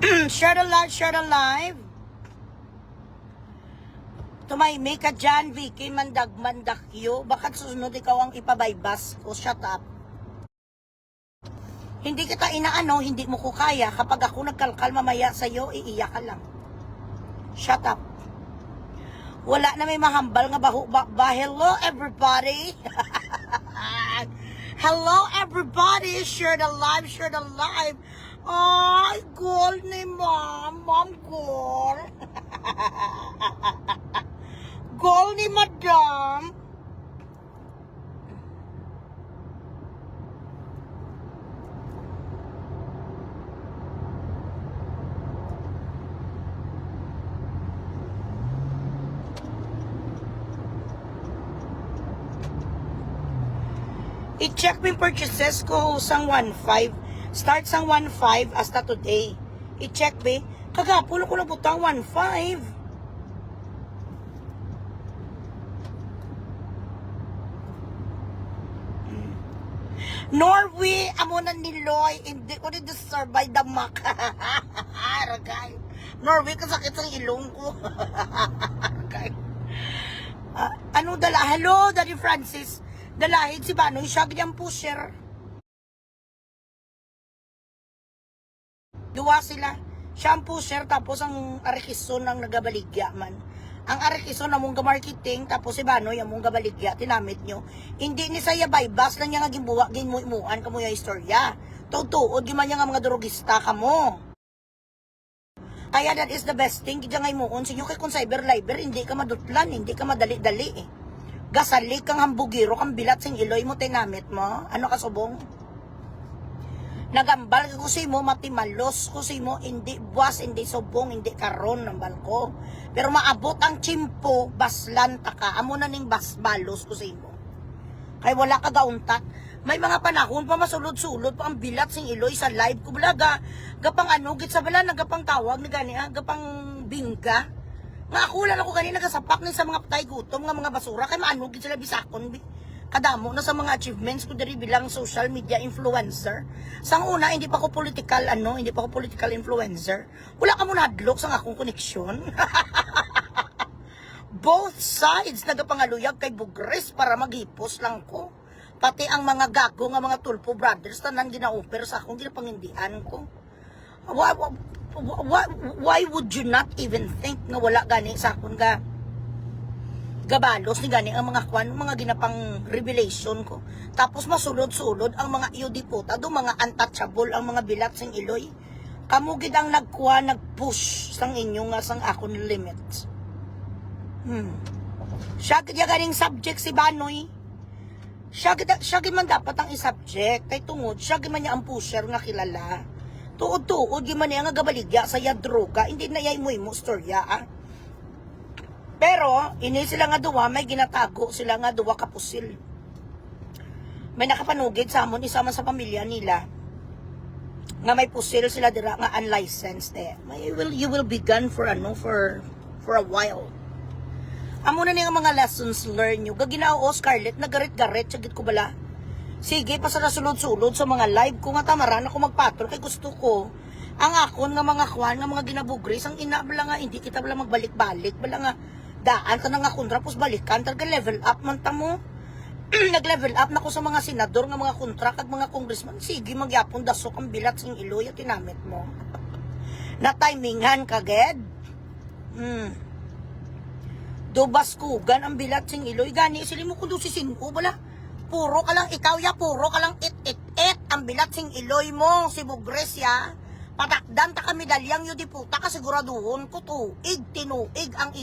Share the live, share the live. Tumahimik ka dyan, Vicky, mandag-mandakyo. Bakit susunod ikaw ang ipabaybas ko? Shut up. Hindi kita inaano, hindi mo ko kaya. Kapag ako nagkalkal mamaya sa'yo, iiyak ka lang. Shut up. Wala na may mahambal nga ba. Hello, everybody. Hello, everybody. Share the live, share the live. Ay, goal ni mom. Mom, goal. Goal ni madam. I-check mo yung purchases ko sang 1.5. Start sang 1.5 hasta today. I-check be. Kagapon ko na butang 1.5. Norway, amo na ni Loy, hindi ko rin deserve by the mac. Ragay. Norway, kasakit sa ilong ko. Ragay. Ano dala? Hello, Daddy Francis. Dalahin si Banoy, siya ganyang pusher. Duwa sila. Siya ang pusher, tapos ang Arikison ang nagabaligya man. Ang Arikison among marketing, tapos si Banoy among gabaligya, tinamit nyo. Hindi ni saya baybas lang niya nga gimbuwa, ginmuimuan kamo yung istorya. Tutuod, giman niya nga mga drogista kamo. Kaya that is the best thing, gidya nga imuon sa inyo kay kung cyber-liber, hindi ka madutlan, hindi ka madali-dali eh. Gasalik kang hambugiro, kang bilat sing iloy mo, tinamit mo. Ano ka subong? Nagambal ko si mo, matimalos ko si mo, hindi buwas, hindi subong, hindi karon ng balko. Pero maabot ang chimpo, baslan taka, amo na ning basbalos ko si mo. Kay wala ka gauntat. May mga panahon pa masulod-sulod pa ang bilat sing iloy sa live ko balaga. Gapang ano, git sa bala, nagapang tawag, nagani gapang bingga. Nga ako lang ako ganina nagasapak ni sa mga patay gutom nga mga basura kay maano gid sila bisakon. Kadamo na sa mga achievements ko diri bilang social media influencer. Sang una hindi pa ko political hindi pa ko political influencer. Wala ka mo nadlok sa akong koneksyon. Both sides nagapangaluyag kay Bugres para maghipos lang ko. Pati ang mga gago nga mga Tulpo brothers tanan gina-offer sa akong ginapangindian ko. Why would you not even think nga wala gani sa akong gabalos ni gani ang mga kwan, mga ginapang revelation ko. Tapos masulod-sulod ang mga iudiputa, do mga untouchable ang mga bilat sing iloy. Kamugid ang nag-push sang inyo nga sang akong limits. Siya gid ganing subject si Banoy. Siya gid man dapat ang i-subject kay tungod siya gid man niya ang pusher nga kilala. Tuod-tuod gid man niya nga gabaligya sa droga, hindi na yay mo storya Pero, ini sila nga duwa, may ginatago sila nga duwa kapusil. May nakapanugid sa amon, isa man sa pamilya nila, nga may pusil sila dira nga unlicensed eh. You will be gone for a while. Amo na nga mga lessons learned nyo. Gaginao Scarlett, nagarit-garit, sagit ko bala. Sige, pasara sulod-sulod sa mga live ko nga tamaran ako magpatol kay gusto ko. Ang akon nga mga kwan, nga mga ginabugris, ang ina bala nga, hindi kita bala magbalik-balik, bala nga, daan ka na nga kontra, pos balikan, talaga level up man ta mo. Nag-level up na ko sa mga senador, nga mga kontra, kag mga congressman, sige, magyapon dasok ang bilat sing iloy at tinamit mo. Na-timingan ka, ged? Dobaskugan ang bilat sing iloy, gani, sili mo kundo si Sinu, bala. Puro ka lang ikaw ya, puro ka lang it ang bilat sing iloy mo, si Bugres ya. Patakdan ta kami dalyang yu diputa ka siguraduhon ko tinuig ang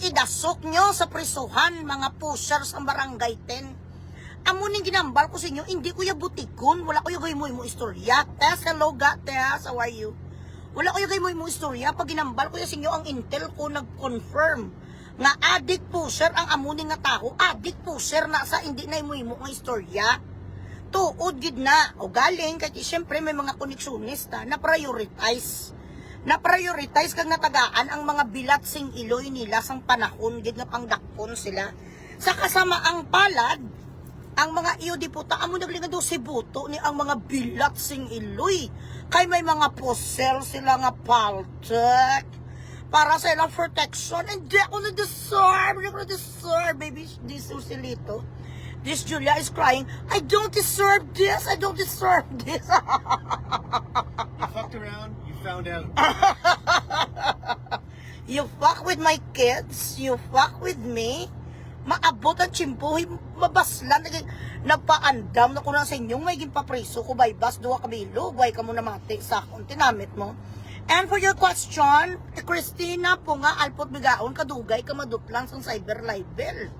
idasok nyo sa prisuhan mga pushers ang barangay 10. Amo ning ginambal ko sa inyo, hindi ko ya butikon, wala ko ya gaymoy mo istorya. Tess, hello ga, Tess, how are you? Wala ko ya gaymoy mo istorya, pag ginambal ko ya sa inyo ang intel ko nag-confirm nga addict pusher ang amuning nga tao, addict pusher na sa hindi na imo nga istorya. Tuod gid na o galing kay syempre may mga koneksyonista na prioritize kag natagaan ang mga bilat sing iloy nila sang panahon gid nga pangdakpon sila. Sa kasamaang palad, ang mga iyo di puta, amo naglingan do si buto ni ang mga bilat sing iloy. Kay may mga posel sila nga paltek para sa ilang protection. Hindi ako na-deserve, baby, this Susilito. This Julia is crying, I don't deserve this, I don't deserve this. You fucked around, you found out. You fuck with my kids, you fuck with me, maabot ang chimpuhi, mabaslan, nagpaandam na ko na sa inyong may gimpapreso ko, by bus, duwa kabilo, way ka mo na mati sa akong tinamit mo. And for your question, Christina po nga, alpot bigaon, kadugay ka madutlang sa cyber libel.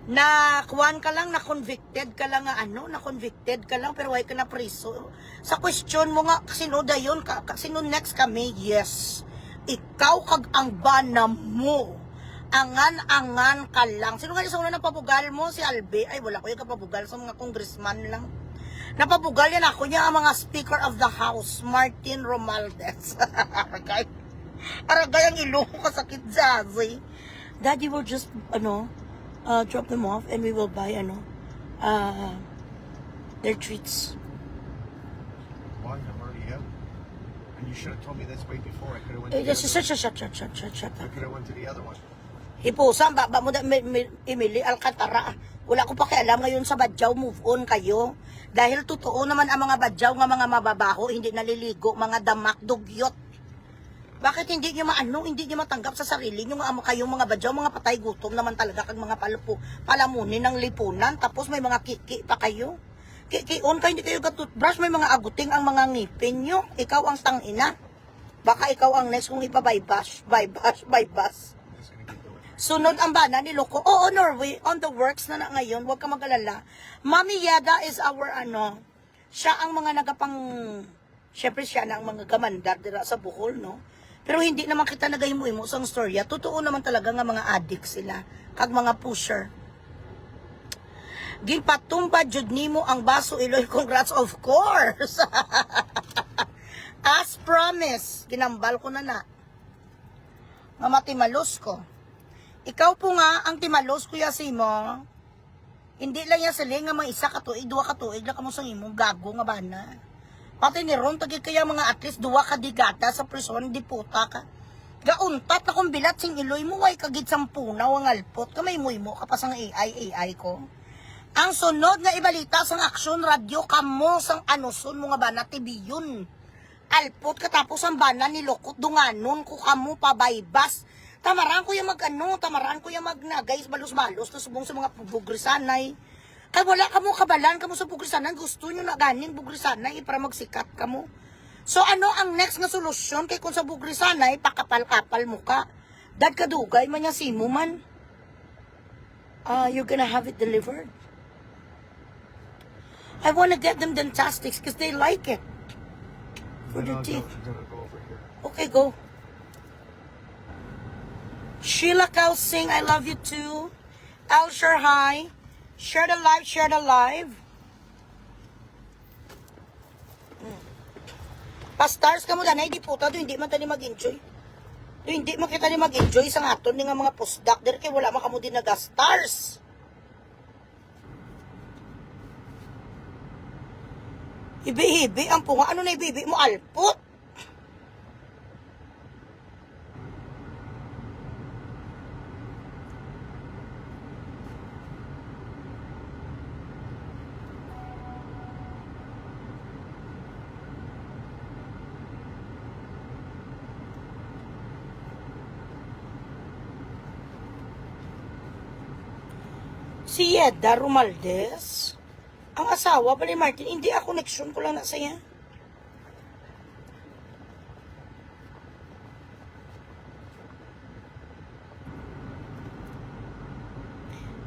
Na kuwan ka lang, na convicted ka lang nga ano, na convicted ka lang pero way ka na preso. Sa question mo nga, sino dayon ka, sino next kami? Yes. Ikaw kag ang bana mo. Angan-angan ka lang. Sino nga sa una napabugal mo? Si Albe. Ay, wala ko yung kapabugal sa mga congressman lang. Napabugal yan ako niya ang mga Speaker of the House, Martin Romualdez. Aragay ang ilo ko kasakit zazi. Daddy will just, drop them off and we will buy, their treats. Why? I'm already out. And you should have told me this way before. I could have went to the Shut I up. could have went to the other one. Hipusan, ba mo da, Emily Alcantara. Wala ko pakialam ngayon sa badyaw, move on kayo. Dahil totoo naman ang mga badyaw nga mga mababaho, hindi naliligo, mga damak, dugyot. Bakit hindi nyo hindi nyo matanggap sa sarili nyo nga kayong mga badyaw, mga patay gutom naman talaga kag mga palamunin ng lipunan, tapos may mga kiki pa kayo. Kikion kayo, hindi kayo gatutbrush, may mga aguting ang mga ngipin nyo. Ikaw ang tangina. Baka ikaw ang next kung ipa-bypass. Sunod ang bana ni Loco. Oo, Norway, on the works na ngayon, huwag ka mag-alala. Mami Yada is our, siya ang mga syempre siya na ang mga gamandar dira sa Bohol, no? Pero hindi naman kita nagahimo-imo sa storya. Totoo naman talaga nga mga addict sila, kag mga pusher. Ginpatumba jud nimo ang baso iloy, congrats of course. As promised, ginambal ko na. Mama Timalos ko. Ikaw po nga, ang timalos kuya si mo, hindi lang yan sila nga mga isa katuig, duwa katuig, lang kamo sa imong gago nga bana. Pati ni Ron, tagit kaya mga at least duwa ka digata sa prison, di puta ka. Gauntat na kung bilat sing iloy mo, way kagit sampunaw ang alpot, kamay mo ka pa sang AI ko. Ang sunod nga ibalita sang aksyon radyo, kamo sang anuson mo nga bana, tibiyon. Alpot katapos ang bana ni Lokot, dunganon ko kamo pabaybas. Tamaraan ko yung tamaraan ko yung guys, balos-balos, na subong sa mga bugrisanay. Kaya wala ka mo kabalan, ka mo sa bugrisanay, gusto nyo na ganing bugrisanay para magsikat ka mo. So ano ang next nga solusyon, kay kung sa bugrisanay, pakapal-kapal mo ka. Dad kadugay, man yung simo man. You're gonna have it delivered. I wanna get them dentastics because they like it. For the teeth. Go over here. Okay, go. Sheila Kausing, I love you too. Elsher, hi. Share the live. Pa-stars ka mo danay, di puta, do hindi man tani mag-enjoy. Do hindi man kita ni mag-enjoy sa aton ni nga mga postdoc, der kay wala man kamo din naga-stars. Ibi-ibi, ang punga, ano na ibi mo, alpot? Si Yeda Romualdez, ang asawa pa ni Martin, hindi ako connection ko lang na saya.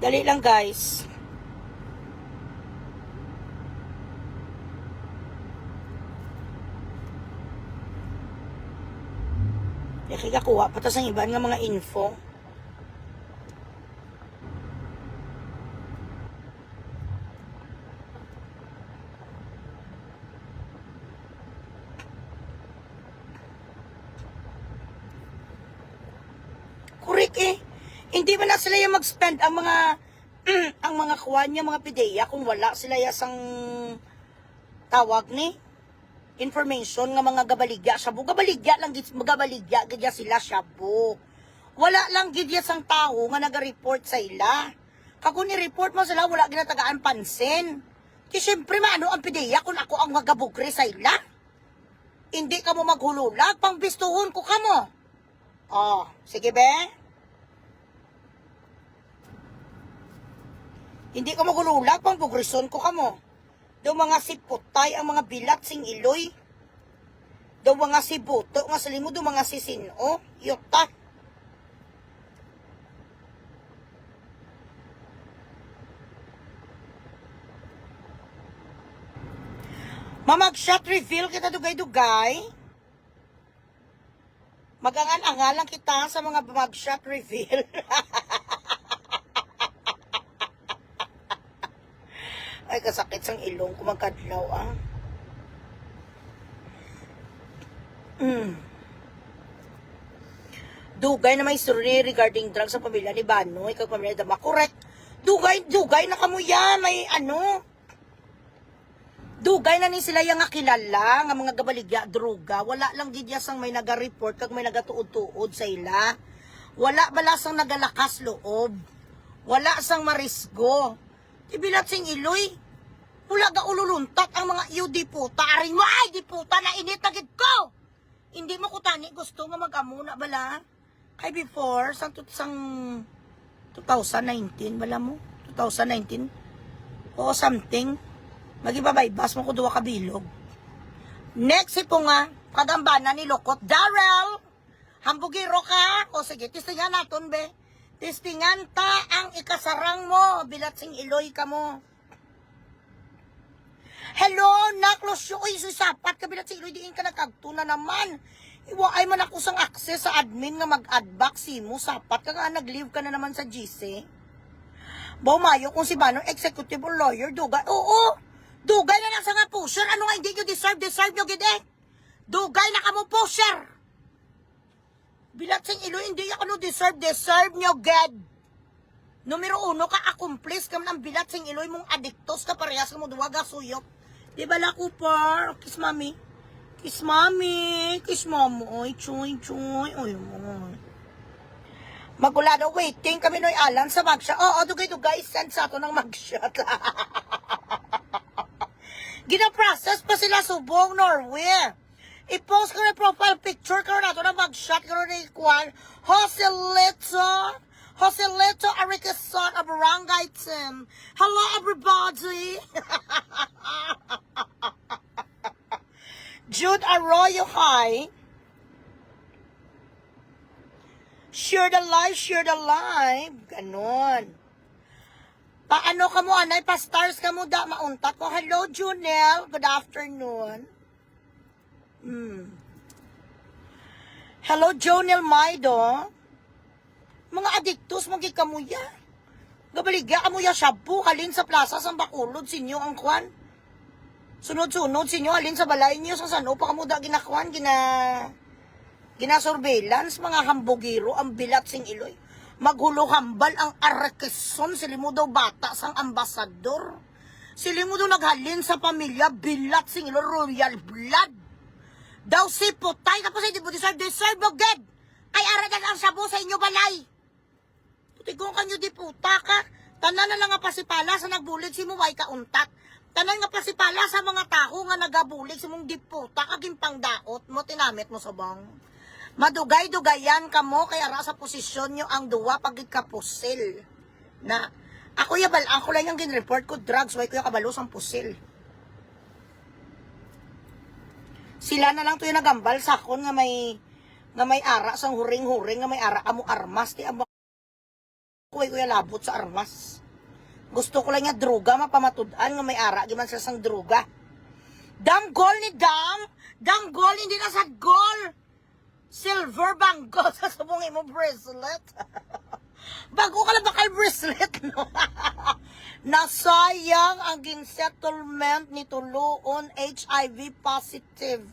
Dali lang guys. Kikakuha patas ang iba nga mga info. Correct eh. Hindi ba na sila yung mag-spend ang mga ang mga kuwan niya, mga pideya, kung wala sila yasang tawag ni information nga mga gabaligya shabu. Gabaligya lang gid, gabaligya gid sila shabu. Wala lang gid sang tao nga naga-report sa ila. Kako ni report mo sila, wala ginatagaan pansin. Ki syempre maano ang pideya kung ako ang magabugre sa ila. Hindi ka mo maghululag, pangbistuhon ko kamo. Oh, sige be. Hindi ka maghululag, pangbugrison ko kamo. Daw mga siputay ang mga bilat sing iloy. Daw mga sibuto nga sa limo, daw mga sisino. Yuta. Mamag-shot reveal kita dugay-dugay. Magangan-angalang kita sa mga mag-shot reveal. Ay, kasakit sang ilong ko magkadlaw, ah. Dugay na may story regarding drugs sa pamilya ni Banoy, kag pamilya ni Dama. Correct. Dugay na kamo yan. May ano. Dugay na ni sila yung kilala, nga mga gabaligya, droga. Wala lang gidya sang may naga-report, kag may nagatuod-tuod sa ila. Wala bala sang nagalakas loob. Wala sang marisgo. Ibilat sing iloy. Wala ga ululuntat ang mga iyo diputa. Aring mo ay diputa na init na gid ko. Hindi mo ko tani gusto nga mag-amuna bala. Kay before, sang 2019, bala mo? 2019? O something. Magibabaybas mo ko duwa kabilog. Next ipo nga, kagambana ni Lokot. Darrell! Hambugiro ka? O sige, testingan naton be. Testingan ta ang ikasarang mo. Bilat sing iloy ka mo. Hello, naklosyo. Uy, susapat ka bilat sing iloy. Diin ka nagkagtuna naman. Iwaay man ako sang access sa admin nga mag-adback si mo. Sapat ka nga nag-leave ka na naman sa GC. Bumayo kung si Banong executive lawyer. Dugay. Oo. Dugay na lang sa nga pusher. Ano nga hindi nyo deserve nyo gide. Dugay na ka mo pusher. Bilat sing ilo, hindi ako no deserve nyo, God. Numero 1, ka-accomplice ka man ang bilat sing iloy mong adiktos ka parehas ka mo duwaga suyok. Di ba la, Cooper? Kiss mami. Kiss mami. Kiss mami. Oy, choy. Oy, oy. Magulado, waiting kami noy Alan sa magshot. Oo, dugay-dugay, send sa ato ng magshot. Gina-process pa sila subong, Norway. I-post ko na profile picture ko na ito na mag-shot ko na ikuan. Joselito Arikeson of Barangay Tim. Hello everybody. Jude Arroyo, hi. Share the live. Ganon. Paano ka mo, anay? Pa-stars ka mo, da, mauntat ko. Hello, Junel. Good afternoon. Hello, Jonel Maido. Mga adiktos, magikamuya. Gabaligya, amuya shabu, halin sa plaza, sa bakulod, sinyo ang kwan. Sunod-sunod, sinyo, halin sa balay niyo, sa sano pa kamuda ginakwan, gina-surveillance, mga hambugiro, ang bilat sing iloy. Maghulo hambal ang Arikeson, sili mo daw bata sang ambasador. Sili mo daw naghalin sa pamilya, bilat sing iloy, royal blood. Daw si putay, tapos hindi mo deserve mo, ged. Ay, aradan ang sabu sa inyo balay. Putigong kanyo di puta ka. Tanan na lang nga pasipala sa nagbulig si mo, way ka untat. Tanan nga pasipala sa mga tao nga nagabulig si mong di puta, kaging pangdaot mo, tinamit mo sa bang. Madugay-dugayan ka mo, kaya ra sa posisyon nyo ang duwa pag ikapusil. Na, ako lang yung ginreport ko, drugs, way ko yung kabalos ang pusil. Sila na lang to yung nagambal sa akon nga may ara sang huring-huring nga may ara amo armas ti amo ko yung labot sa armas. Gusto ko lang nga droga mapamatud-an nga may ara giman sa sang droga. Dam goal ni Dam goal hindi na sa goal. Silver banggo sa subong mo bracelet. Bago ka lang ba kay bracelet, no? Nasayang ang gin-settlement ni Tuloon HIV positive.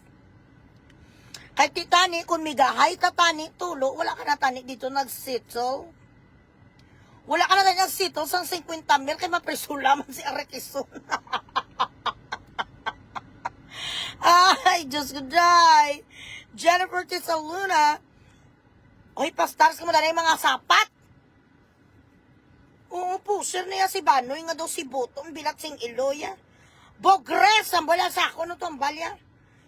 Kay titani, kung migahay ka tani, tulo, wala ka na tani dito nag-settle. Wala ka na lang sito sa 50,000 kay mapresula man si Arequison. Ay, Diyos ko, day. Jennifer Tisaluna. Oy, pastars ka mo na yung mga sapat. Oo, pusher na yan si Banoy nga daw si Boto, ang bilat sing Iloya. Bogres, ang bala sa ako no itong balya.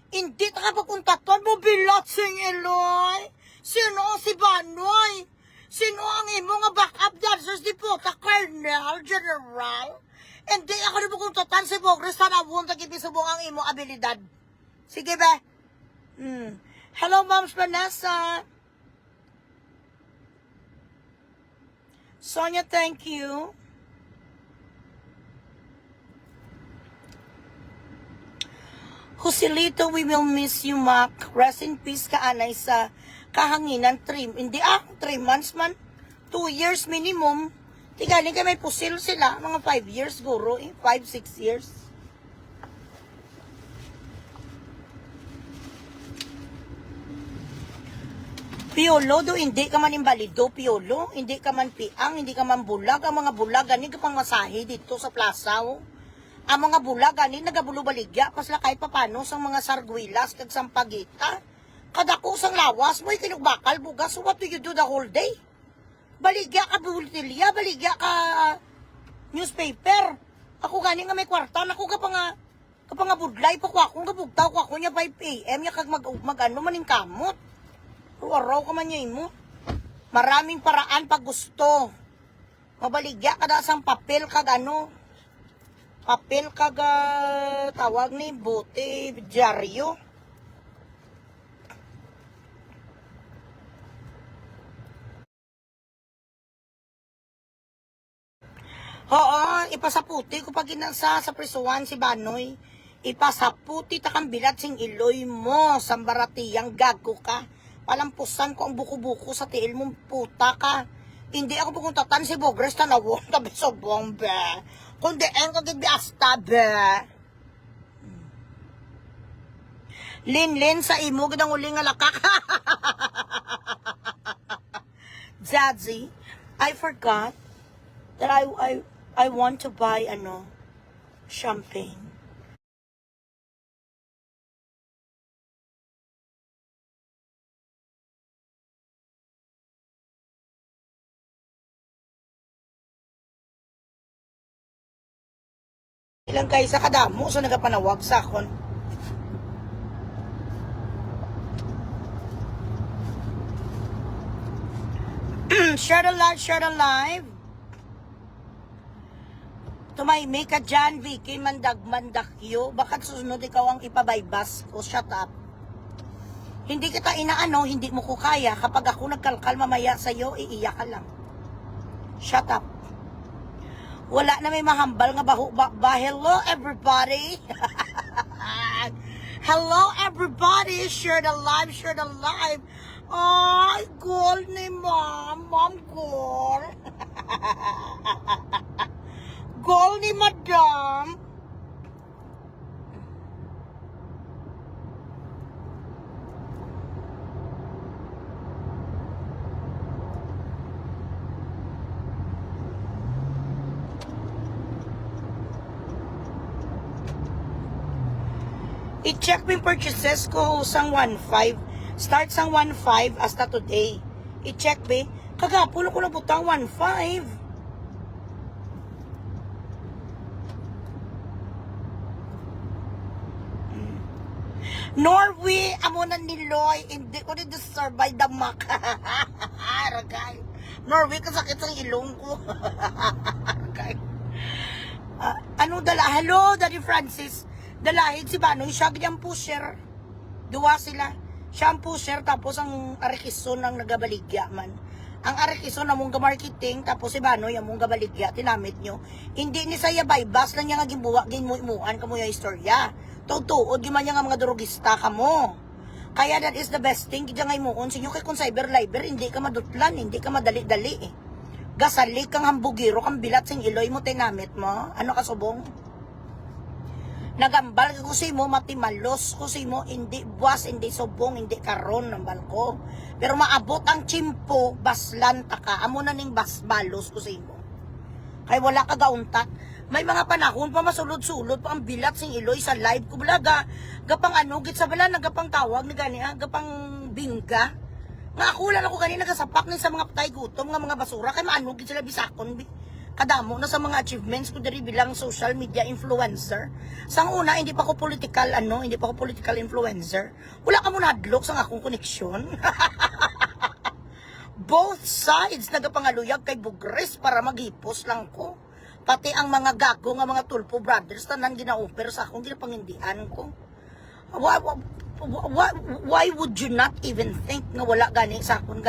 Hindi ta ka pagkuntaton mo bilat sing Iloy. Sino si Banoy? Sino ang imo nga backup dancers di Puta, Colonel, General? Hindi ako na pagkuntatan si Bogres, tanawon, tagibisubong ang imo abilidad. Sige ba? Hello, Moms Vanessa. Sonia, thank you. Joselito, we will miss you, Mac. Rest in peace ka, anay, sa kahanginan. Hindi 3 months man. 2 years minimum. Tigaling kay may pusil sila. Mga 5 years, guro. 5-6 years. Piolo, do hindi ka man imbalido, Piolo. Hindi ka man piang, hindi ka man bulag. Ang mga bulag, ganing ka pang masahe dito sa plaza, oh. Ang mga bulag, ganing nagabulo-baligya. Pasla kahit papano sa mga sarguilas, kag sampagita. Kadako sang lawas mo, ikinugbakal, bugas. So what do you do the whole day? Baligya ka bultilya, baligya ka newspaper. Ako ganing nga may kwarta, ako ka pa nga budlay, pa ko akong kabugtaw ko ako niya 5 AM, niya kag mag-ano maning kamot. Araw ka man yun mo. Maraming paraan pag gusto. Mabaligya ka da sang papel kag ano. Papel kag tawag ni bote, dyaryo. Oo, ipasaputi ko pag ginansa sa prisuan si Banoy. Ipasaputi takang bilat sing Iloy mo. Sambaratiyang gago ka. Palampusan ko ang buko-buko sa tiil mong puta ka. Hindi ako pukuntatan si Bogres tanawon tabi sa bombe. Kundi ang kagibiasta be. Lin sa imo gidang uling nga lakak. Zadzi, I forgot that I want to buy champagne. Ilang kayo sa kadamo so nagapanawag sa akon. Share the live. Tumay ka dyan, Vicky, mandag-mandakyo. Bakit susunod ikaw ang ipabaybas ko? Shut up. Hindi kita inaano, hindi mo ko kaya. Kapag ako nagkalkal mamaya sa'yo, iiyak ka lang. Shut up. Wala na may mahambal nga baho ba. Hello everybody. Hello everybody. Share the live. Ay, goal ni mom. Mom, goal. Goal ni madam. I-check mo yung purchases ko sang 1.5. Start sang 1.5 hasta today. I-check be. Kagapulo ko na butang 1.5. Norway, amo na niloy. Hindi ko ni-deserve by the mac. Ragay. Norway, kasakit ang ilong ko. Ragay. Ano dala? Hello, Daddy Francis. Dalahig si Banoy, siya ganyang pusher. Duwa sila. Siya ang pusher, tapos ang Arequison ang nagabaligya man. Ang Arequison among marketing, tapos si Banoy among gabaligya, tinamit nyo. Hindi ni saya baybas lang niya nga gimbuwa, ginmuimuan kamo yung istorya. Tuod giman niya nga mga drogista kamo. Kaya that is the best thing, kaya nga imuon sa inyo kay kung cyber-liber, hindi ka madutlan, hindi ka madali-dali eh. Gasalik kang hambugiro, kang bilat sing Iloy mo, tinamit mo. Ano ka subong? Nagambal ko si mo matimalos ko si mo hindi buwas, hindi subong, hindi karon ng balko. Pero maabot ang chimpo, baslan ta ka. Amo na ning basbalos ko si mo. Kay wala ka gauntat. May mga panahon pa masulod-sulod pa ang bilat sing iloy sa live ko balaga. Gapang ano, git sa bala nagapang tawag ni gani gapang bingga. Nga ako lang ako gani nagasapak ni sa mga patay gutom nga mga basura kay maano gid sila bisakon. Kadamo na sa mga achievements ko diri bilang social media influencer. Sang una hindi pa ako hindi pa ako political influencer. Wala ka mo nadlok sa akong koneksyon. Both sides nagapangaluyag kay Bugres para maghipos lang ko. Pati ang mga gago nga mga Tulpo brothers tanan gina-offer sa akong ginapangindian ko. Why would you not even think na wala gani sa akong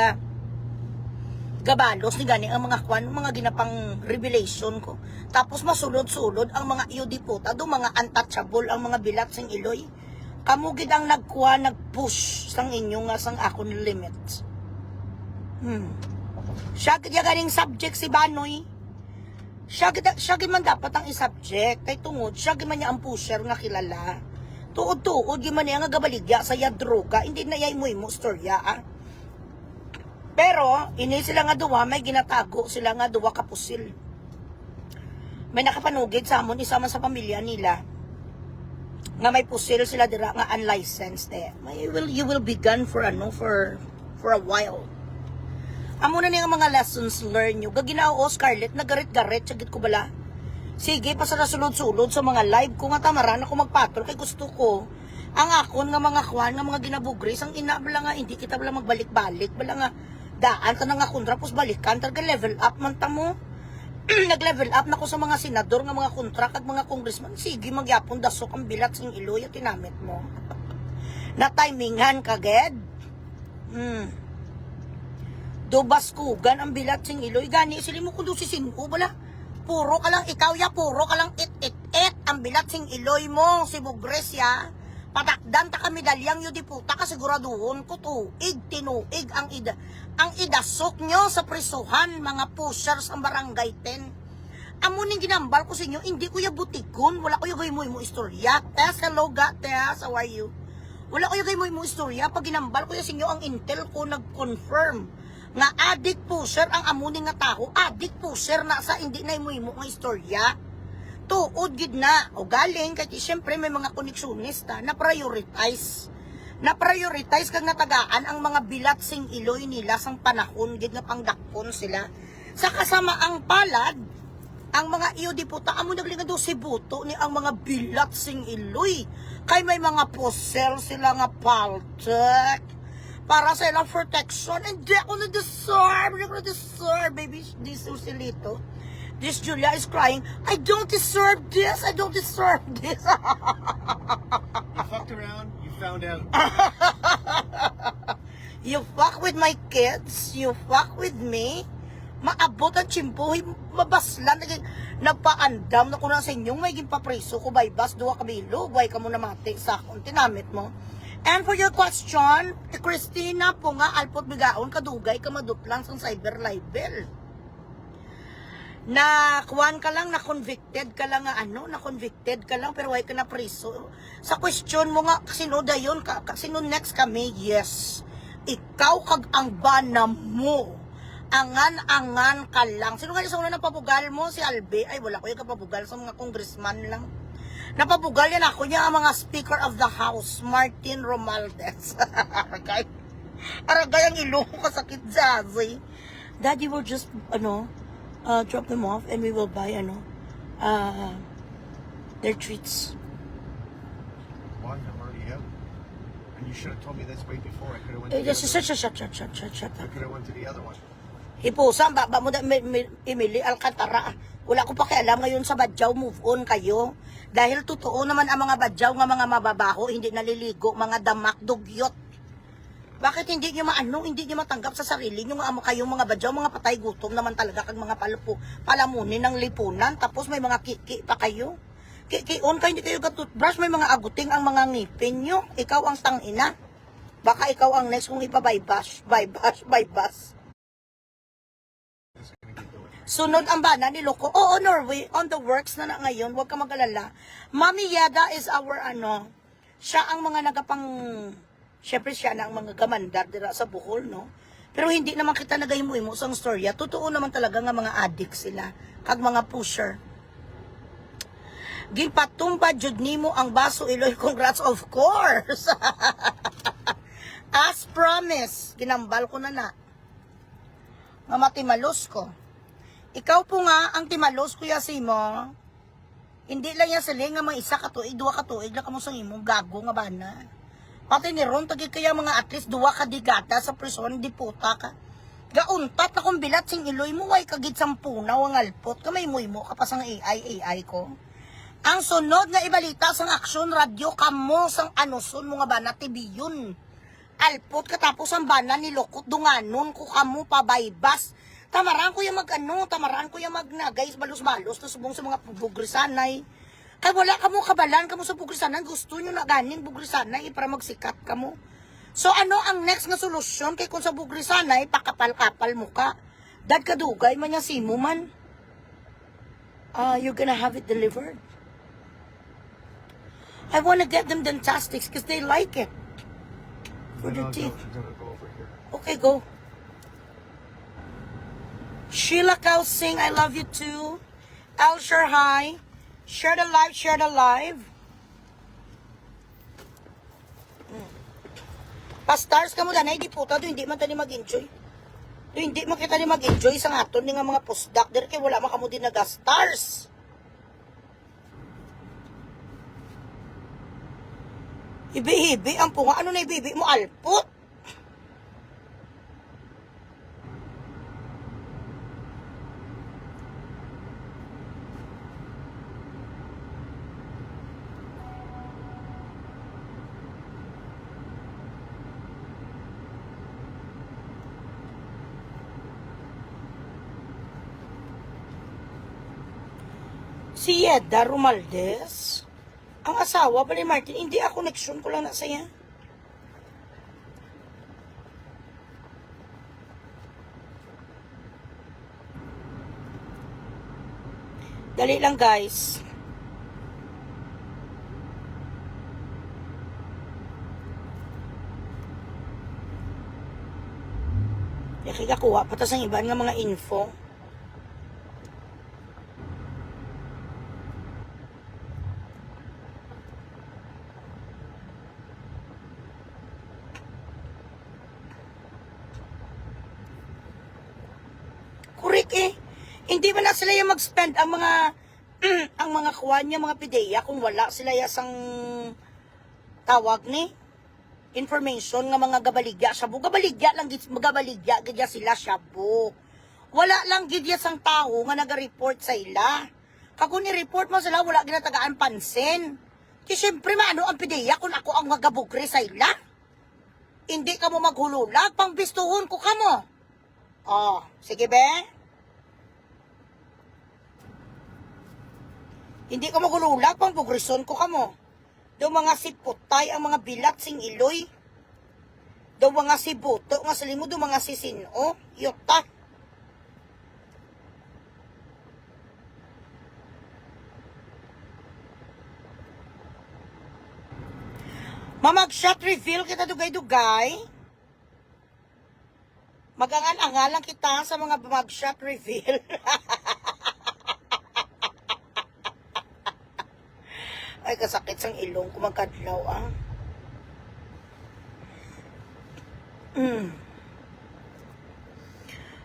gabalos ni gani ang mga kwan, mga ginapang revelation ko. Tapos masulod-sulod ang mga iudiputa, do mga untouchable ang mga bilat sing iloy. Kamugid ang nag-push sang inyo nga sang akong limits. Siya ganing subject si Banoy. Siya man dapat ang isubject. Kay tungod, siya man niya ang pusher nga kilala. Tuod-tuod, man niya nga gabaligya sa yadroga. Hindi na yay mo storya, Pero, ini sila nga duwa, may ginatago sila nga duwa kapusil. May nakapanugid sa amon, isa man sa pamilya nila, nga may pusil sila dira nga unlicensed You will be gone for a while. Amo na niya mga lessons learned nyo. Gaginao Scarlett, nagarit-garit, sagit ko bala. Sige, pasara sulod-sulod sa mga live ko nga tamaran ako magpatol kay gusto ko. Ang akon nga mga kwan, nga mga ginabugris, ang ina bala nga, hindi kita bala magbalik-balik, bala nga, daan ka na nga kontra, pos balikan, talaga level up man ta mo. Nag-level up na ko sa mga senador, nga mga kontra, kag mga congressman, sige, magyapon dasok ang bilat sing iloy at tinamit mo. Na-timingan kagad. Dobaskugan ang bilat sing iloy, gani, sili mo kundo si Sinko, bala. Puro ka lang ikaw ya, puro ka lang it ang bilat sing iloy mo, si Bugres ya. Patakdan ta kami dalyang yu di puta ka siguraduhon ko tinuig ang idasok nyo sa prisuhan mga pushers ang barangay 10. Amo ning ginambal ko sa inyo, hindi ko ya butikon, wala ko yung mo istorya. Tess, hello ga, Tess, how are you? Wala ko yung mo istorya, pag ginambal ko ya sa inyo, ang intel ko nag-confirm nga addict pusher ang amo ning nga tao, addict pusher na sa hindi na mo nga istorya. Tuod gid na o galing kay siyempre may mga koneksyonista na prioritize kag natagaan ang mga bilat sing iloy nila sang panahon gid nga pangdakpon sila sa kasamaang palad ang mga iudiputa amo naglingado si buto ni ang mga bilat sing iloy kay may mga posel sila nga paltek para sa ilang protection. Hindi ako na-deserve, baby, this Susilito. This Julia is crying, I don't deserve this. You fucked around, you found out. You fuck with my kids, you fuck with me. Maabot ang chimpuhi, mabaslan. Nagpaandam na ko na sa inyong may gimpapreso ko, baybas, duwa kabilo, buhay ka mo na mati sa akong tinamit mo. And for your question, Christina po nga, alpot bigaon, kadugay ka maduplang sa cyber libel. Na kuwan ka lang, na-convicted ka lang, na-convicted ka lang, pero why ka na preso. Sa question mo nga, sino dayon, sino next kami? Yes. Ikaw kag ang bana mo. Angan-angan ka lang. Sino nga sa una napabugal mo? Si Albe. Ay, wala ko yung kapabugal sa mga congressman lang. Napabugal yan ako niya ang mga Speaker of the House, Martin Romualdez. Aragay ang ilo ko kasakit Zazi. Daddy will just, drop them off and we will buy, their treats. Why? I'm already out. And you should have told me this way before. I could have went to the Shut I could have went to the other one. Ipusan, ba mo da, Emily Alcantara. Wala ko pakialam ngayon sa badyaw, move on kayo. Dahil totoo naman ang mga badyaw nga mga mababaho, hindi naliligo, mga damak, dugyot. Bakit hindi nyo hindi nyo matanggap sa sarili nyo nga kayong mga badyaw, mga patay gutom naman talaga kag mga palamunin ng lipunan, tapos may mga kiki pa kayo. Kikion kayo, hindi kayo gatutbrush, may mga aguting ang mga ngipin nyo. Ikaw ang tangina. Baka ikaw ang next kong ipabaybash. Sunod ang bana ni Loco. Oo, Norway, on the works na ngayon. Huwag ka mag-alala. Mami Yada is our siya ang mga nagapang, syempre siya na ang mga gamandar dira sa Bohol, no? Pero hindi naman kita nagahimo-imo sa storya. Totoo naman talaga nga mga addict sila. Kag mga pusher. Gipatumpa jud nimo ang baso Iloy. Congrats, of course. As promised, ginambal ko na. Nga matimalos ko. Ikaw po nga, ang timalos, Kuya Simo, hindi lang yan sila nga mga isa katuig, duwa katuig, lang kamo sa imong gago nga bana. Pati ni Ron, tagi kaya mga at least duwa ka digata sa prison, di puta ka. Gauntat na kung bilat sing Iloy mo, way kagit sampunaw ang alpot, kamay mo ka pa sang AI ko. Ang sunod nga ibalita sang aksyon radyo, kamo sang anuson mo nga bana, tibiyon. Alpot katapos ang bana ni Lokot, dunganon ko kamo pabaybas. Tamaraan ko yung tamaraan ko yung guys, balos-balos, na subong sa mga bugrisanay. Kaya wala ka mo kabalan, kamo sa bugrisanay, gusto nyo na ganin bugrisanay para magsikat ka mo. So ano ang next na solusyon kay kung sa bugrisanay, pakapal-kapal mo ka. Dad ka dugay man yung simo man. You're gonna have it delivered. I wanna get them dentastics because they like it. For the teeth. Gonna go over here. Okay, go. Sheila Cow sing, I love you too. Al share hi. Share the live, share the live. Pa-stars ka mo danay, di puta, do hindi man tani mag-enjoy. Do hindi man kita ni mag-enjoy sa aton ni nga mga postdoc. Dere kay wala man kamo din naga-stars. Ibi-ibi, ang punga, ano na ibi mo, alpot? Si Yeda Romaldes, ang asawa ba ni Martin, hindi ako connection ko lang na saya. Dali lang guys. Nakikakuha pa tas ang iba nga mga info. Correct eh. Hindi ba na sila yung mag-spend ang mga ang mga kuha niya, mga pideya kung wala sila yasang tawag ni information nga mga gabaligya shabu. Gabaligya lang gabaligya gidya sila shabu. Wala lang gidya sang tao nga naga-report sa ila. Kung ni-report mo sila wala ginatagaan pansin. Ki syempre maano ang pideya kung ako ang magabugre sa ila. Hindi ka mo maghululag pang bistuhon ko kamo. Oh, sige be. Hindi ka magululag pang bugrison ko kamo. Daw mga siputay ang mga bilat sing Iloy. Daw mga sibuto nga salimo daw mga sisino. Yota. Mamag-shot reveal kita dugay-dugay. Magangal-angal lang kita sa mga mag-shot reveal. Ay, kasakit sang ilong ko magkadlaw,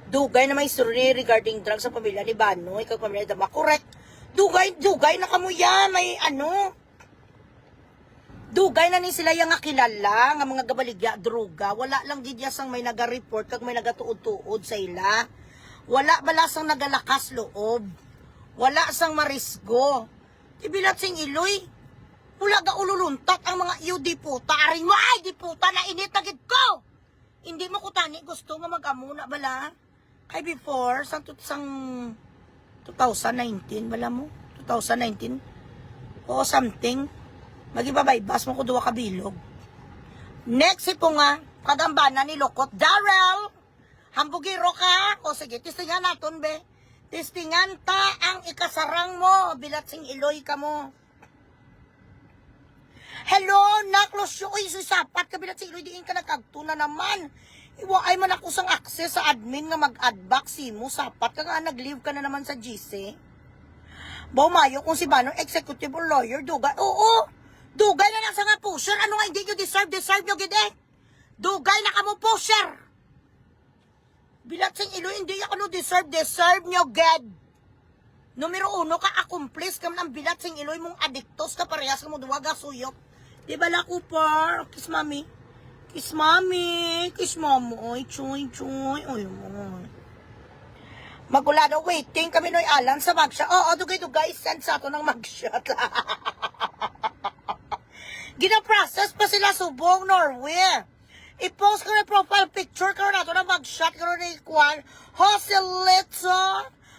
Dugay na may story regarding drugs sa pamilya ni Banoy, kag pamilya ni Dama. Correct. Dugay na kamo yan. May Dugay na ni sila yung kilala, nga mga gabaligya, droga. Wala lang gidya sang may naga-report, kag may nagatuod-tuod sa ila. Wala bala sang nagalakas loob. Wala sang marisgo. Ibilat sing Iloy. Wala ga ululuntat ang mga iyo di puta. Aring mo, ay di puta na init agad ko. Hindi mo ko tani gusto nga mag-amuna bala. Kay before, sang 2019, bala mo? 2019? O something. Magibabaybas mo ko duwa kabilog. Next ipo nga, kagambana ni Lokot. Darrell! Hambugiro ka? O sige, tistingan naton be. Testingan ta ang ikasarang mo, bilatsing iloy ka mo. Hello, naklosyo, uy, susapat ka, bilatsing iloy, diin ka nagkagtuna naman. Iwaay man ako sang access sa admin nga mag-adback mo, sapat ka nga, nag-leave ka na naman sa GC. Mayo kung si Banong executive lawyer, dugay, oo, dugay na lang sa nga pusher, ano nga hindi nyo deserve nyo gide? Dugay na ka mo pusher. Bilatsing iloy, hindi ako no deserve nyo, ged. Numero 1 ka, accomplice ka ng bilatsing iloy mong adiktos ka, parehas ka mo duwaga suyok. Di ba la, Cooper? Kiss mami. Kiss mami. Kiss mami. Oy, choy. Oy, oy. Magulado, waiting kami noy Alan sa magshot. Oo, dugay, send sa ato ng magshot. Gina-process pa sila subong, Norway. I-post ko na profile picture ko na ito na mag-shot ko na ikuan.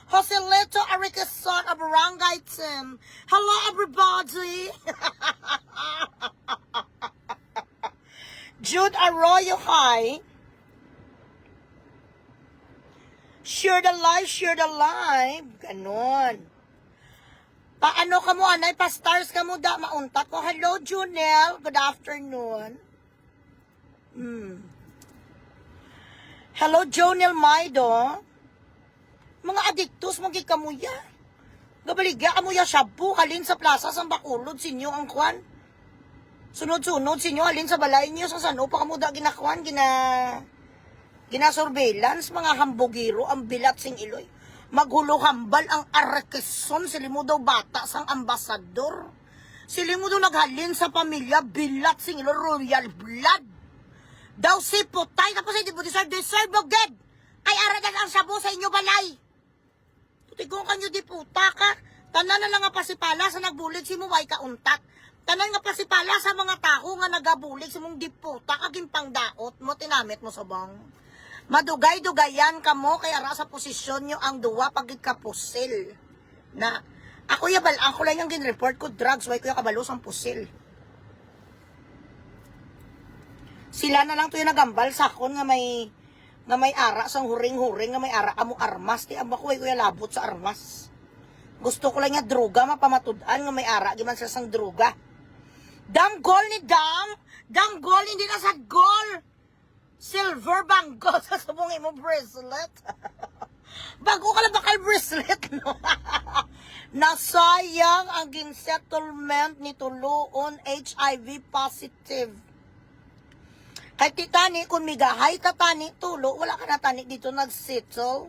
Joselito Arikeson of Barangay Tim. Hello everybody! Jude Arroyo, hi. Share the live. Ganon. Paano ka mo, anay? Pa-stars ka mo, da, mauntat ko. Hello, Junel. Good afternoon. Hello, Jonel Maido. Mga adiktos, magikamuya. Gabaligya, kamuya shabu, halin sa plaza, sa bakulod, sinyo ang kwan. Sunod-sunod, sinyo, halin sa balay niyo, sa sano pa kamuda ginakwan, gina-surveillance, mga hambogiro, ang bilat sing iloy. Maghulo hambal ang Arikeson, silimu daw bata, sang ambasador. Silimu daw naghalin sa pamilya, bilat sing iloy, royal blood. Daw si putay, tapos hindi mo deserve mo, ged. Ay, aradan ang sabo sa inyo balay. Tutigong kanyo di puta ka. Tanan na lang nga pasipala sa nagbulig si mo, way kauntat. Tanan nga pasipala sa mga tao nga nagabulig si mong di puta, kaging pangdaot mo, tinamit mo sa bang. Madugay-dugayan ka mo, kaya ra sa posisyon nyo ang duwa pagid ka pusil. Na, ako lang yung ginreport ko, drugs, way kuya kabalo sang pusil. Sila na lang to yung nagambal sa akon nga may ara sang huring-huring nga may ara amo armas. Di aba ko kuya labot sa armas. Gusto ko lang nga droga mapamatud-an nga may ara giman sa sang droga. Dam goal ni Dam. Dam goal hindi na sad goal. Silver banggo sa subong mo bracelet. Bago ka lang bakal bracelet, no? Nasayang ang settlement ni Tuluon HIV positive. Kay titani, kung migahay ka tani, tulo, wala ka na tani dito nag-settle.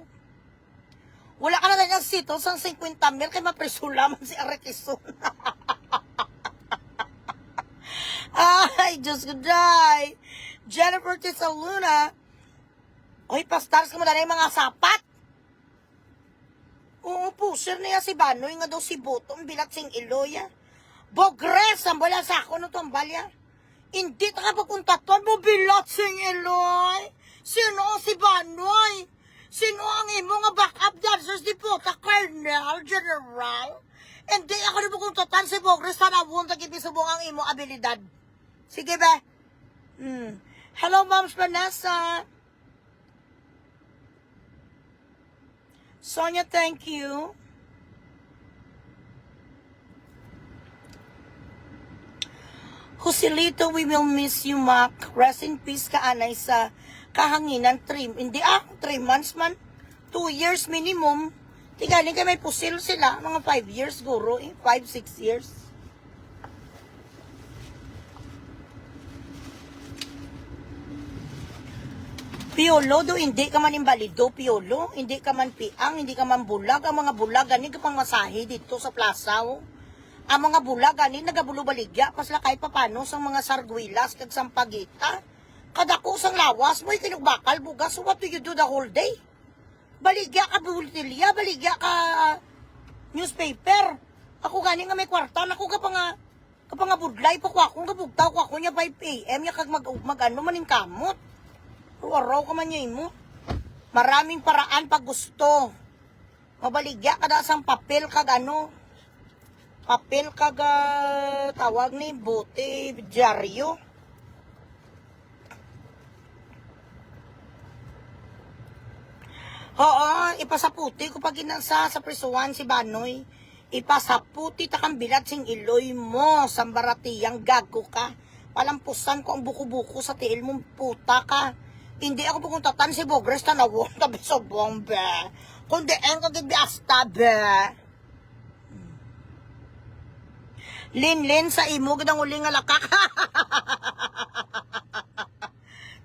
Wala ka na tani nag-settle sa 50 mil, kay mapresulaman si Arikeson. Ay, Diyos ko, die. Jennifer Tisaluna. Oy, pastars ka mo na yung mga sapat. Oo, pusher niya si Banoy, nga daw si Botong, bilat sing iloya. Bogres, ang bala sa ako no tombalya. Hindi ta kapagkuntatuan mo bilat sing iloy. Sino si Banoy? Sino ang imo nga backup dancers di po? Ta Colonel, General? Hindi ako na magkuntatan si Bogres tanawon tagibisubong ang imo abilidad. Sige ba? Hello, Moms Vanessa. Sonia, thank you. Joselito, we will miss you, Mac. Rest in peace ka, anay, sa kahanginan. 3 months man. 2 years minimum. Tigaling kayo may pusil sila. Mga 5 years, guro. 5-6 years. Piolo, do hindi ka man imbalido, Piolo. Hindi ka man piang, hindi ka man bulag. Ang mga bulag, ganing ka pang masahe dito sa plaza, oh. Ang mga bulag, ganin, nagabulo baligya, pasla kahit papano sa mga sarguilas, kag sampagita. Kadako sang lawas mo, ikinugbakal, bugas, so what do you do the whole day? Baligya ka bultilya, baligya ka newspaper. Ako ganin nga may kwarta, ako ka pa nga budlay, pa ko akong kabugtaw ko ako niya 5 a.m. niya kag mag-ano maning kamot. Ruwaraw ka man niya mo. Maraming paraan pag gusto. Mabaligya ka da sang papel kag ano, papel kag tawag ni bote dyaryo. Oo, ipasaputi ko pag ginasa sa prisuan si Banoy. Ipasaputi takang bilat sing iloy mo, sambaratiyang gago ka. Palampusan ko ang buko-buko sa tiil mong puta ka. Hindi ako pukuntatan si Bogres tanawon tabi sa bombe. Kundi ang kagigbiasta be. Lin-lin sa imo, gandang uling nga lakak.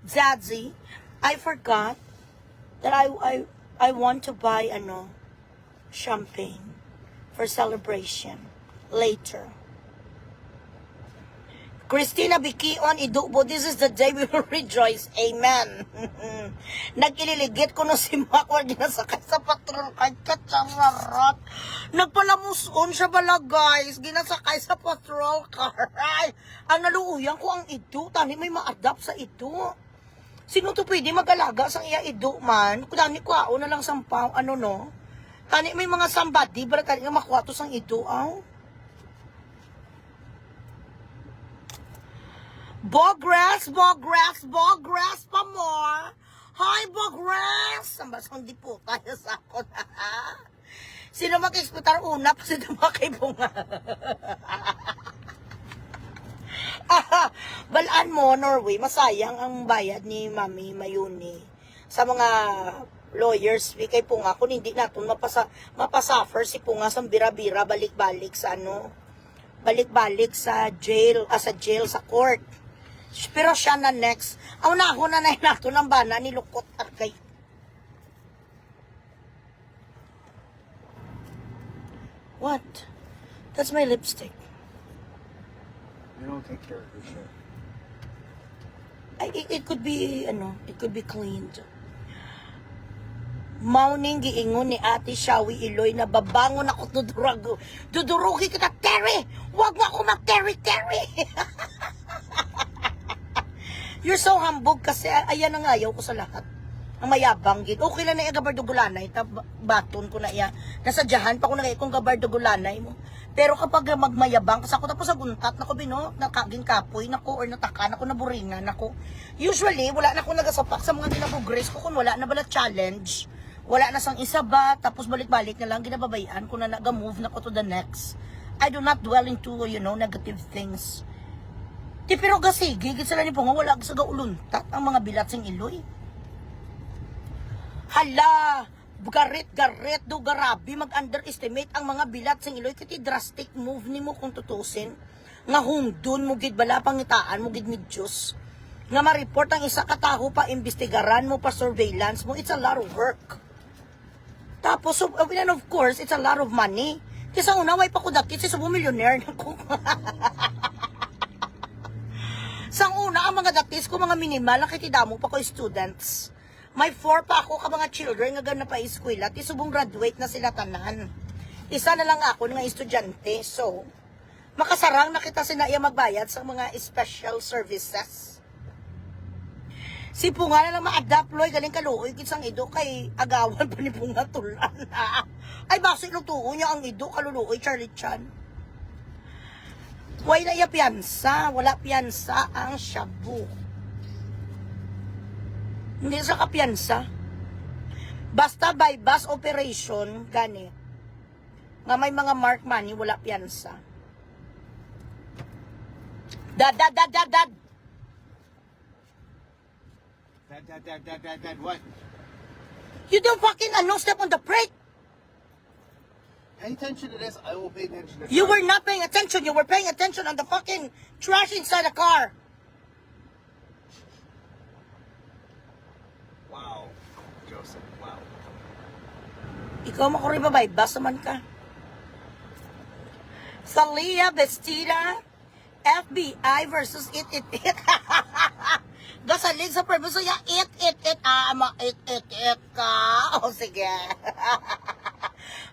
Zadzi, I forgot that I want to buy champagne for celebration later. Christina Bikion Idubo, this is the day we will rejoice. Amen. Nagililigit ko no si Makwal ginasakay sa patrol kay Katsararot. Nagpalamuson siya bala guys. Ginasakay sa patrol car. Ay, ang naluuyang ko ang idu. Tani may ma-adapt sa idu. Sino to pwede mag-alaga sa iya idu man? Kudani ko na lang sampaw. Ano no? Tani may mga somebody. Bara tani nga makuha to sang idu. Bogres pa more. Hi, Bogres! Sambas kong di po tayo sa ako na. Sino mag-exputar una pa sino makibunga? Balaan mo, Norway, masayang ang bayad ni Mami Mayuni sa mga lawyers. Kay Punga, kung hindi natin mapasuffer si Punga sa bira-bira, balik-balik sa balik-balik sa jail, sa court. Pero siya na next. Ako na nato ng bana ni Lukot Arkay. What? That's my lipstick. You don't take care of your shit. It could be, it could be cleaned. Mauning giingon ni Ate Shawi Iloy na babangon ako dudurugi kita, Terry! Huwag mo ako mag-Terry! You're so humbug kasi ayan ang ayaw ko sa lahat. Ang mayabang gid. Okay lang na iya gabardugulanay, baton ko na iya. Nasadyahan pa ko na kung gabardugulanay mo. Pero kapag magmayabang, kasi ako tapos sa guntat, nako bino, nakaging kapoy, nako, or nataka, nako naburingan, nako. Usually, wala na ako nagasapak sa mga ginabugres ko kung wala na bala challenge. Wala na sang isa ba, tapos balik-balik na lang, ginababayaan ko na naga-move na ko to the next. I do not dwell into, negative things. Di pero kasi, gigit sila ni Punga, wala sa gauluntat ang mga bilat sing iloy. Hala, garit, do garabi, mag-underestimate ang mga bilat sing iloy, kiti drastic move ni mo kung tutusin. Nga hundun mo gid bala, pangitaan mo gid midyos. Nga ma-report ang isa kataho pa, imbestigaran mo pa, surveillance mo, it's a lot of work. Tapos, and of course, it's a lot of money. Kasi ang unaway pa ko dakit, si subo millionaire na ko. Sang una, ang mga daktis ko, mga minimal, nakitidamo pa ko students. May 4 pa ako ka mga children nga gana pa eskwela, ti subong graduate na sila tanan. Isa na lang ako nga estudyante, so, makasarang nakita sila iya magbayad sa mga special services. Si Punga na lang ma-adapt, loy, galing kaluoy, kitsang ido kay agawan pa ni Punga tulan. Ay, basi lutuo niya ang ido, kaluluoy, Charlie Chan. Wala iya piyansa, wala piyansa ang shabu. Hindi sa kapiyansa. Basta by bus operation, gani. Nga may mga mark money, wala piyansa. Dad. Dad, what? You don't fucking step on the brake. Pay attention to this, I will pay attention to this. You were not paying attention. You were paying attention on the fucking trash inside the car. Wow, Joseph, wow. Ikaw makuribabay, basta man ka. Salia Bestida, FBI versus it. Gasalig sa permiso ya, it, ka. O sige.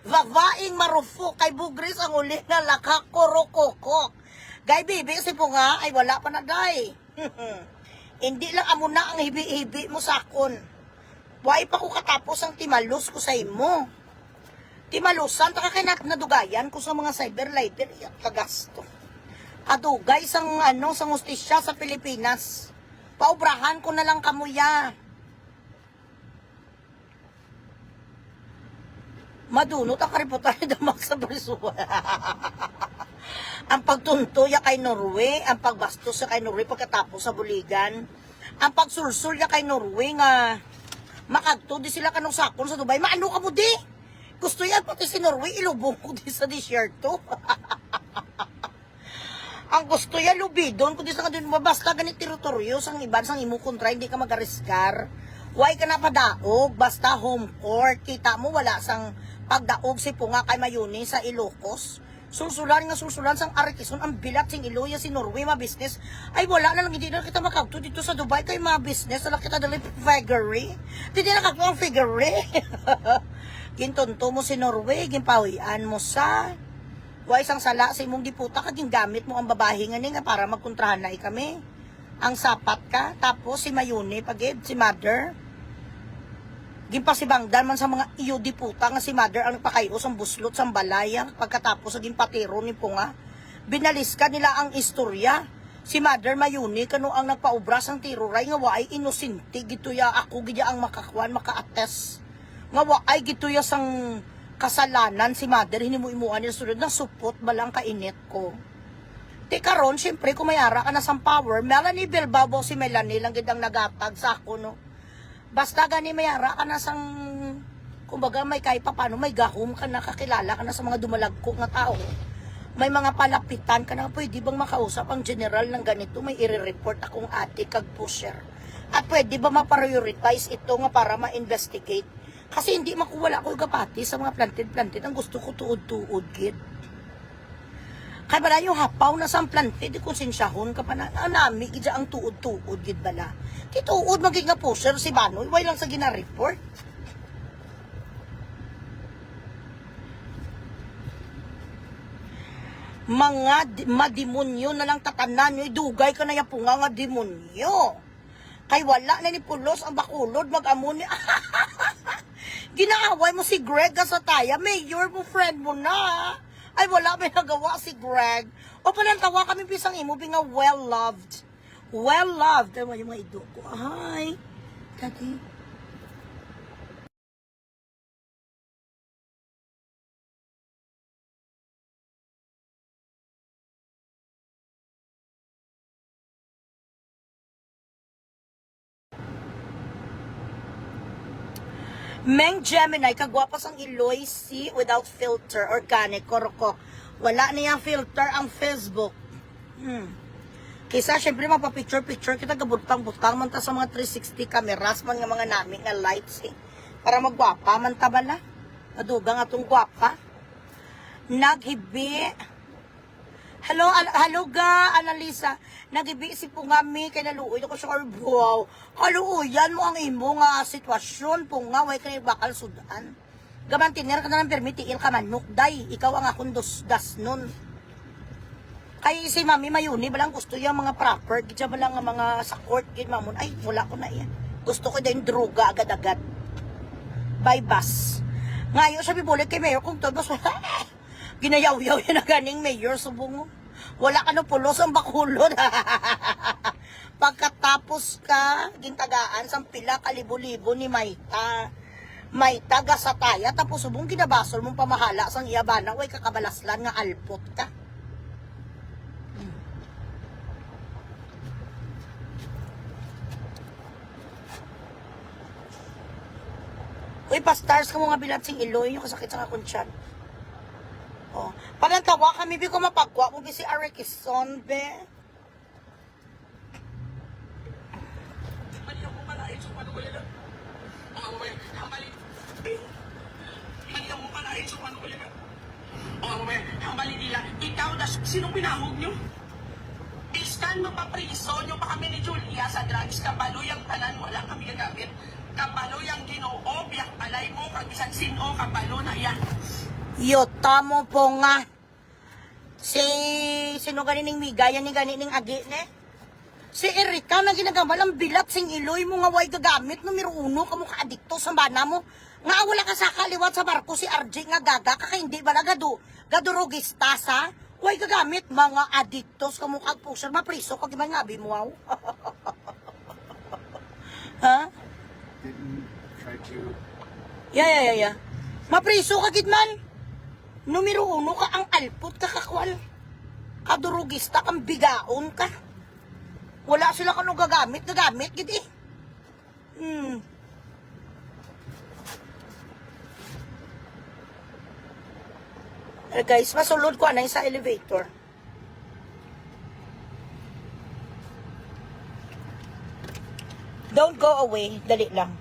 Vavaing marufo kay Bugris ang uli na lakakorokokok. Gay bibi si Punga ay wala pa na day. Hindi lang amo na ang hibi-hibi mo sakon. Why pa ko katapos ang timalus ko sa imo. Timalusan ta kay nadugayan ko sa mga cyberlighter at kagasto. Adugay sang sang hustisya sa Pilipinas. Paubrahan ko na lang kamuya. Madunot ang kariputan ni Damak sa Barisuwa. Ang pagtunto ya kay Norway, ang pagbastos ya kay Norway pagkatapos sa buligan, ang pagsulsul ya kay Norway nga makagto di sila kanong sakon sa Dubai. Maano ka mo di? Gusto yan pati si Norway ilubong ko di sa disyerto. Ang gusto yan lubidon kundi sa kadun basta ganit teritoryo sang iban sang imo kontra hindi ka magariskar. Why ka napadaog basta home court kita mo wala sang pagdaog si Punga kay Mayuni sa Ilocos. Sulsulan sang Arikison ang bilat sing Iloya si Norway ma business. Ay wala na lang hindi na kita makagto dito sa Dubai kay ma business na kita dali figure. Hindi na kakto ang figure. Gintonto mo si Norway, ginpawian mo sa wa isang sala sa imong diputa kaging gamit mo ang babae nga ni nga para magkontrahan na kami. Ang sapat ka tapos si Mayuni pagid si Mother. Ginpasibangdan man sa mga iyo diputa nga si Mother ang nagpakayos ang buslot sa balayang pagkatapos sa ginpatiro ni Punga. Binaliska nila ang istorya. Si Mother Mayuni kano ang nagpaubra sang tiruray nga waay inosente gituya ako gidya ang makakwan makaates. Nga waay gituya sang kasalanan si Mother hinimuimuan niya sunod na supot balang kainit ko. Di karon syempre kung may ara ka na sa power, Melanie Bilbao si Melanie lang gidang nagatag sa ako no. Basta gani may ara ka na sang kumbaga may kay paano may gahom ka na kakilala ka na sa mga dumalagko nga tao. May mga palapitan ka na pwede bang makausap ang general ng ganito may i-report akong ate kag pusher. At pwede ba ma-prioritize ito nga para ma-investigate? Kasi hindi makuwala ko gapati sa mga planted. Ang gusto ko tuod-tuod, gid. Kaya bala yung hapaw na sa planted, di konsensyahon ka pa na, nami, gid ang tuod-tuod, gid bala. Tituod maging nga pusher si Banoy, way lang sa gina-report. Mga madimonyo na lang tatanan nyo, idugay ka na yung punga nga demonyo. Kay wala na ni Pulos ang bakulod, mag-amon ni... Ginaaway mo si Greg sa taya, mayor mo, friend mo na. Ay, wala may nagawa si Greg. O panantawa kami pisang imo, nga well-loved. Well-loved. Ay, yung mga ido ko. Hi. Daddy. Meng Gemini, kagwapas ang Iloy si without filter, organic, koroko. Wala na yung filter ang Facebook. Kisa, syempre, mapapicture-picture kita gabutang-butang man ta sa mga 360 cameras, man nga mga namin nga lights, eh. Para magwapa, man ta bala. Adugang atong gwapa. Naghibi. Hello ga, Annalisa. Nagibi si Pungami kay naluoy ako sa wow. Kaluoyan mo ang imo nga sitwasyon Punga way kay bakal sudan. Gaman tiner ka na ng permit il ka manok day. Ikaw ang akong das nun. Kay si Mami Mayuni balang gusto yung mga proper gid balang nga mga sa court gid mamon. Ay wala ko na yan. Gusto ko din droga agad-agad. By bus. Ngayon sabi bulik kay Mayor kung todos ginayaw-yaw yan na ganing mayor subong. Wala ka no pulos ang bakulod. Pagkatapos ka, gintagaan sa pila kalibo-libo ni Mayta. Mayta gasataya, tapos subong ginabasol mong pamahala sang iyabana, way kakabalaslan nga alpot ka. Uy, pa-stars ka mo nga bilatsing Iloy, yung kasakit sa akong tiyan. Oh, panantawa kami bi ko mapagwa mo bi si Arikison be. Mali ako malain sa panukulan. Mali ako malain sa panukulan. Hambali nila, ikaw na sinong pinahog nyo? Iskan mapapriso nyo pa kami ni Julia sa drugs. Kabalo yung tanan, wala kami gagamit. Kabalo yung ginoo, biyak palay mo, kag isang sino, kabalo na yan. Yota mo po nga. Sino ganining migayan ni ganining agi ne? Si Erika na ginagamal bilat sing Iloy mo nga way gagamit numero 1 kamo ka adikto sa bana mo. Nga wala ka sa kaliwat sa barko si RJ nga gaga ka hindi ba gadurugista sa way gagamit mga adiktos kamo kag pusher mapriso kag mga abi mo wow. Ha? Didn't try to. Yeah. Mapriso ka gid man. Numero 1 ka ang alpot ka kakwal. Kadurugista kang bigaon ka. Wala sila kano gagamit gid eh. Guys, masulod ko anay sa elevator. Don't go away. Dali lang.